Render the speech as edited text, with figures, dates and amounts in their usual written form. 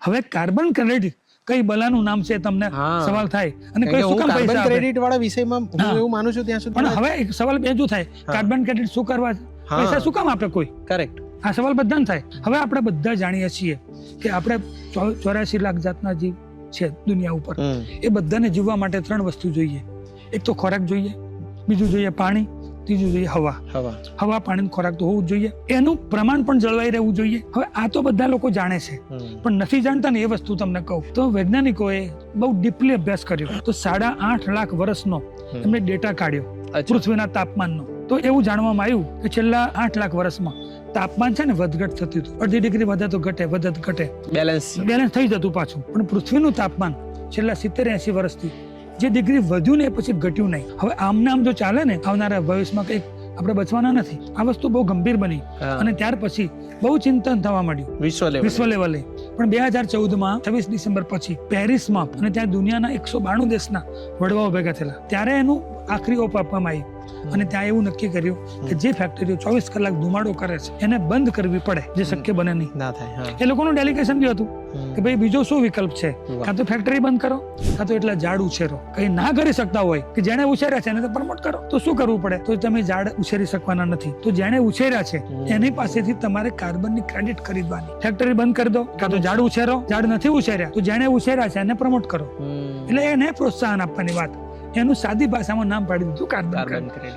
હવે carbon credit કઈ બલાનું નામ છે તમને સવાલ થાય, અને કઈ શું કામ પૈસા આપે? ક્રેડિટ વાળા વિષયમાં હું એવું માનું છું ત્યાં સુધી. પણ હવે એક સવાલ બીજું થાય, કાર્બન ક્રેડિટ શું કરવા છે? પૈસા શું કામ આપે કોઈ? કરેક્ટ. આ સવાલ બધાને થાય. હવે આપણે બધા જાણીએ છીએ કે આપણે 84 લાખ જાતના જીવ છે દુનિયા ઉપર. એ બધાને જીવવા માટે 3 વસ્તુ જોઈએ. એક તો ખોરાક જોઈએ, બીજું જોઈએ પાણી, ત્રીજું જોઈએ હવા. પાણી ખોરાક તો હોવું જોઈએ, એનું પ્રમાણ પણ જળવાઈ રહેવું જોઈએ. હવે આ તો બધા લોકો જાણે છે, પણ નથી જાણતા ને. એ વસ્તુ તમને કહું તો વૈજ્ઞાનિકોએ બહુ ડીપલી અભ્યાસ કર્યો, તો 8.5 લાખ વર્ષનો એમને ડેટા કાઢ્યો પૃથ્વીના તાપમાનનો. તો એવું જાણવામાં આવ્યું કે છેલ્લા 8 લાખ વર્ષમાં તાપમાન છે ને વધઘટ થતું હતું. 0.5 ડિગ્રી વધે તો ઘટે, વધે તો ઘટે, બેલેન્સ થઈ જતું પાછું. પણ પૃથ્વીનું તાપમાન છેલ્લા 70-80 વર્ષથી જે ડિગ્રી વધ્યું ને પછી ઘટ્યું નહીં. હવે આમ જો ચાલે ને આવનારા ભવિષ્યમાં કંઈક આપણે બચવાના નથી. આ વસ્તુ બહુ ગંભીર બની અને ત્યાર પછી બહુ ચિંતન થવા માંડ્યું વિશ્વ લેવલે. પણ 2014માં 26 ડિસેમ્બર પછી પેરિસમાં અને ત્યાં દુનિયાના 192 દેશના વડવાઓ ભેગા થયેલા. ત્યારે એનું આખરી ઓપ આપવામાં આવી અને ત્યાં એવું નક્કી કર્યું કે જે ફેક્ટરીઓ 24 કલાક ધુમાડો કરે છે એને બંધ કરવી પડે, જે શક્ય બને નહીં. એ લોકોનું ડેલિગેશન બી હતું કે ભાઈ બીજો શું વિકલ્પ છે, કાં તો ફેક્ટરી બંધ કરો, કાં તો એટલા ઝાડ ઉછેરો. કઈ ના કરી શકતા હોય કે જેને ઉછેર્યા છે એને તો પ્રમોટ કરો. તો શું કરવું પડે? તો તમે ઝાડ ઉછેરી શકવાના નથી, તો જેને ઉછેર્યા છે એની પાસેથી તમારે કાર્બનની ક્રેડિટ ખરીદવાની. ફેક્ટરી બંધ કરી દો, કાં તો ઝાડ ઉછેરો. ઝાડ નથી ઉછેર્યા તો જેને ઉછેર્યા છે એને પ્રમોટ કરો. એટલે એને પ્રોત્સાહન આપવાની વાત. એનું સાદી ભાષામાં નામ પાડી દીધું કાર્બન ક્રેડિટ.